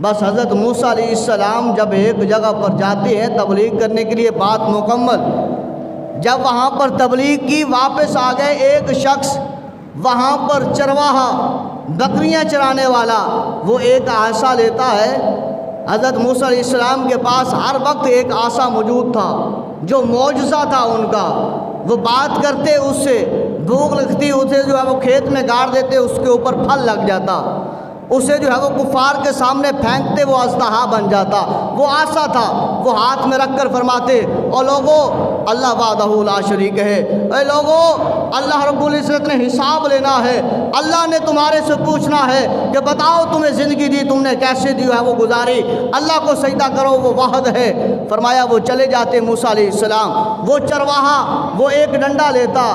بس حضرت موسیٰ علیہ السلام جب ایک جگہ پر جاتے ہیں تبلیغ کرنے کے لیے، بات مکمل، جب وہاں پر تبلیغ کی، واپس آ گئے، ایک شخص وہاں پر چرواہا، بکریاں چرانے والا، وہ ایک عصا لیتا ہے۔ حضرت موسیٰ علیہ السلام کے پاس ہر وقت ایک عصا موجود تھا، جو معجزہ تھا ان کا۔ وہ بات کرتے، اس سے بھوک لگتی، اسے جو ہے وہ کھیت میں گاڑ دیتے، اس کے اوپر پھل لگ جاتا، اسے جو ہے وہ کفار کے سامنے پھینکتے، وہ اژدہا بن جاتا۔ وہ عصا تھا، وہ ہاتھ میں رکھ کر فرماتے، او لوگو اللہ وحدہ لا شریک ہے، اے لوگو اللہ رب العزت نے حساب لینا ہے، اللہ نے تمہارے سے پوچھنا ہے کہ بتاؤ تمہیں زندگی دی، تم نے کیسے دی ہے وہ گزاری، اللہ کو سجدہ کرو، وہ واحد ہے۔ فرمایا وہ چلے جاتے موسیٰ علیہ السلام، وہ چرواہا وہ ایک ڈنڈا لیتا،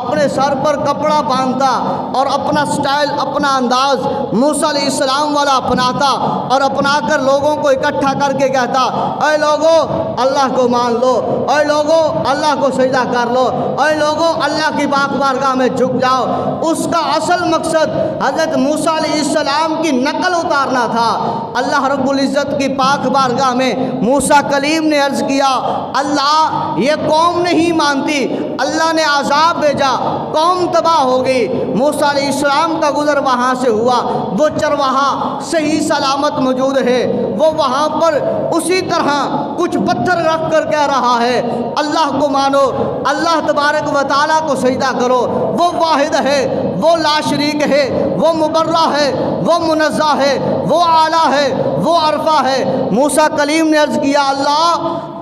اپنے سر پر کپڑا باندھتا اور اپنا سٹائل، اپنا انداز موسیٰ علیہ السلام والا اپناتا، اور اپنا کر لوگوں کو اکٹھا کر کے کہتا، اے لوگو اللہ کو مان لو، اے لوگو اللہ کو سجدہ کر لو، اے لوگو اللہ کی پاک بارگاہ میں جھک جاؤ۔ اس کا اصل مقصد حضرت موسیٰ علیہ السلام کی نقل اتارنا تھا۔ اللہ رب العزت کی پاک بارگاہ میں موسیٰ کلیم نے عرض کیا، اللہ یہ قوم نہیں مانتی، اللہ نے عذاب بھیجا، قوم تباہ ہو گئی۔ موسیٰ علیہ السلام کا گزر وہاں سے ہوا، وہ چرواہا صحیح سلامت موجود ہے، وہ وہاں پر اسی طرح کچھ پتھر رکھ کر کہہ رہا ہے، اللہ کو مانو، اللہ تبارک و تعالیٰ کو سجدہ کرو، وہ واحد ہے، وہ لا شریک ہے، وہ مبرہ ہے، وہ منزہ ہے، وہ اعلیٰ ہے، وہ عرفہ ہے۔ موسیٰ کلیم نے عرض کیا،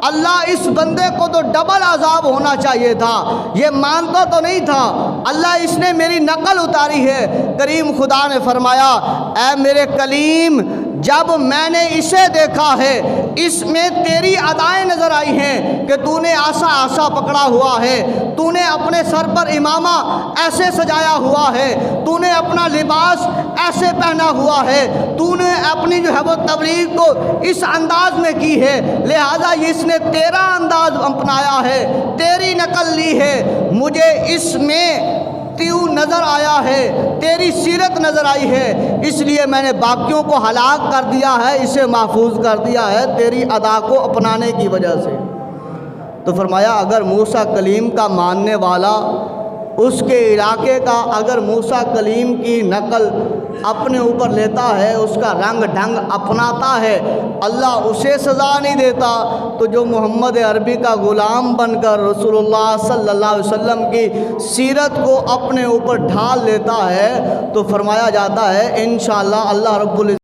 اللہ اس بندے کو تو ڈبل عذاب ہونا چاہیے تھا، یہ مانتا تو نہیں تھا، اللہ اس نے میری نقل اتاری ہے۔ کریم خدا نے فرمایا، اے میرے کلیم، جب میں نے اسے دیکھا ہے، اس میں تیری ادائیں نظر آئی ہیں کہ تو نے عصا پکڑا ہوا ہے، تو نے اپنے سر پر امامہ ایسے سجایا ہوا ہے، تو نے اپنا لباس ایسے پہنا ہوا ہے، تو نے اپنی جو ہے وہ تبلیغ کو اس انداز میں کی ہے، لہذا اس نے تیرا انداز اپنایا ہے، تیری نقل لی ہے، مجھے اس میں تیو نظر آیا ہے، تیری سیرت نظر آئی ہے، اس لیے میں نے باقیوں کو ہلاک کر دیا ہے، اسے محفوظ کر دیا ہے تیری ادا کو اپنانے کی وجہ سے۔ تو فرمایا اگر موسیٰ کلیم کا ماننے والا، اس کے علاقے کا اگر موسیٰ کلیم کی نقل اپنے اوپر لیتا ہے، اس کا رنگ ڈھنگ اپناتا ہے، اللہ اسے سزا نہیں دیتا، تو جو محمد عربی کا غلام بن کر رسول اللہ صلی اللہ علیہ وسلم کی سیرت کو اپنے اوپر ڈھال لیتا ہے، تو فرمایا جاتا ہے انشاءاللہ اللہ رب العزت